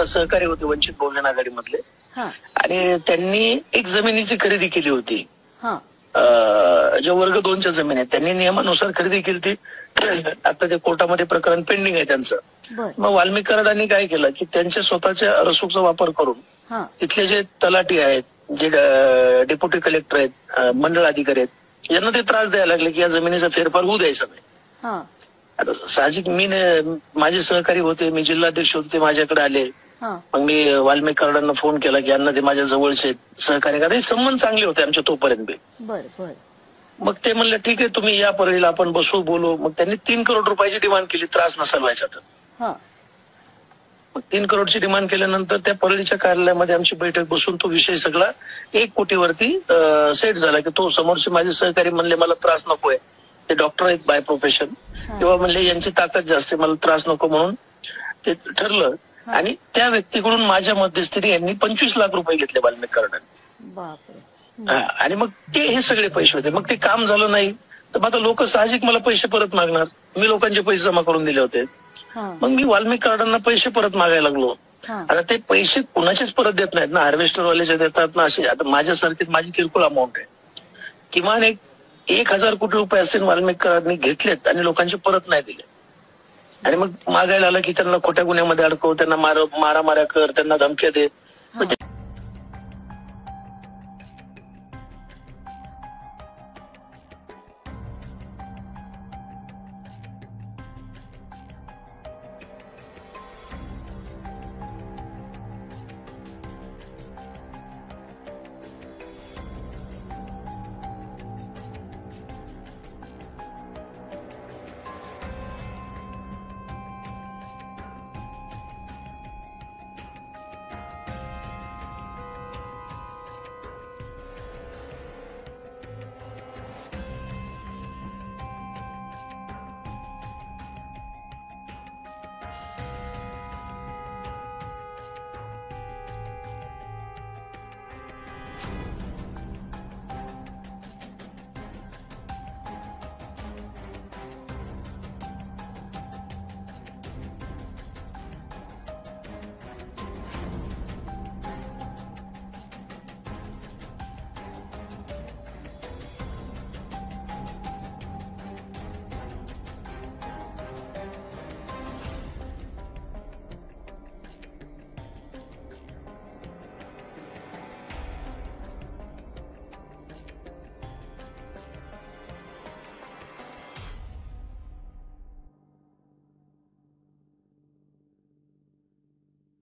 सहकारी होते वंचित बहुजन आघाडीमधले हा आणि त्यांनी एक जमिनीची खरेदी केली होती. हा ज्या वर्ग 2च्या जमीन आहेत त्यांनी नियमानुसार खरेदी केली ती. आता ते कोर्टामध्ये प्रकरण पेंडिंग आहे त्यांचं. बर मग वाल्मिक कराडांनी काय केलं की त्यांच्या स्वतःच्या रसूकचा वापर करून हा तिथले जे तलाठी आहेत, जे डेप्युटी कलेक्टर आहेत, मंडळ अधिकारी आहेत, यांना ते त्रास द्यायला लागले की या जमिनीचा फेरफार होऊ द्यायचा नाही. हा आता साहजिक माझे सहकारी होते, मी जिल्हाध्यक्ष होते, ते माझ्याकडे आले. हा मग मी वाल्मिक कराडांना फोन केला की यांना ते माझ्या जवळचे सहकारी का संबंध चांगले होते आमच्या तोपर्यंत. बर बर मग ते म्हणलं ठीक आहे तुम्ही या परळीला आपण बसू बोलू. मग त्यांनी 3 करोड रुपयाची डिमांड केली त्रास नसाल व्हायचा तर. हा मग 3 करोडची डिमांड केल्यानंतर त्या परळीच्या कार्यालयामध्ये आमची बैठक बसून तो विषय सगळा 1 कोटीवरती सेट झाला की तो समोरचे माझे सहकारी म्हणले मला त्रास नकोय, ते डॉक्टर आहेत बाय प्रोफेशन, किंवा म्हणले यांची ताकद जास्त आहे मला त्रास नको, म्हणून ते ठरलं. आणि त्या व्यक्तीकडून माझ्या मध्यस्थीने यांनी 25 लाख रुपये घेतले वाल्मिक कराडांनी. बापरे आणि मग ते हे सगळे पैसे होते. मग ते काम झालं नाही तर आता लोक साहजिक मला पैसे परत मागणार. मी लोकांचे पैसे जमा करून दिले होते. मग मी वाल्मिक कराडांना पैसे परत मागायला लागलो. आता ते पैसे कुणाचेच परत देत नाहीत ना, हार्वेस्टरवाल्याचे देतात ना असे. आता माझ्यासारखीच माझी किरकोळ अमाऊंट आहे, किमान 1,000 कोटी रुपये असतील वाल्मिक कराडांनी घेतलेत आणि लोकांचे परत नाही दिले. आणि मग मागायला आलं की त्यांना खोट्या गुन्ह्यामध्ये अडकव, त्यांना मारामाऱ्या कर, त्यांना धमक्या दे.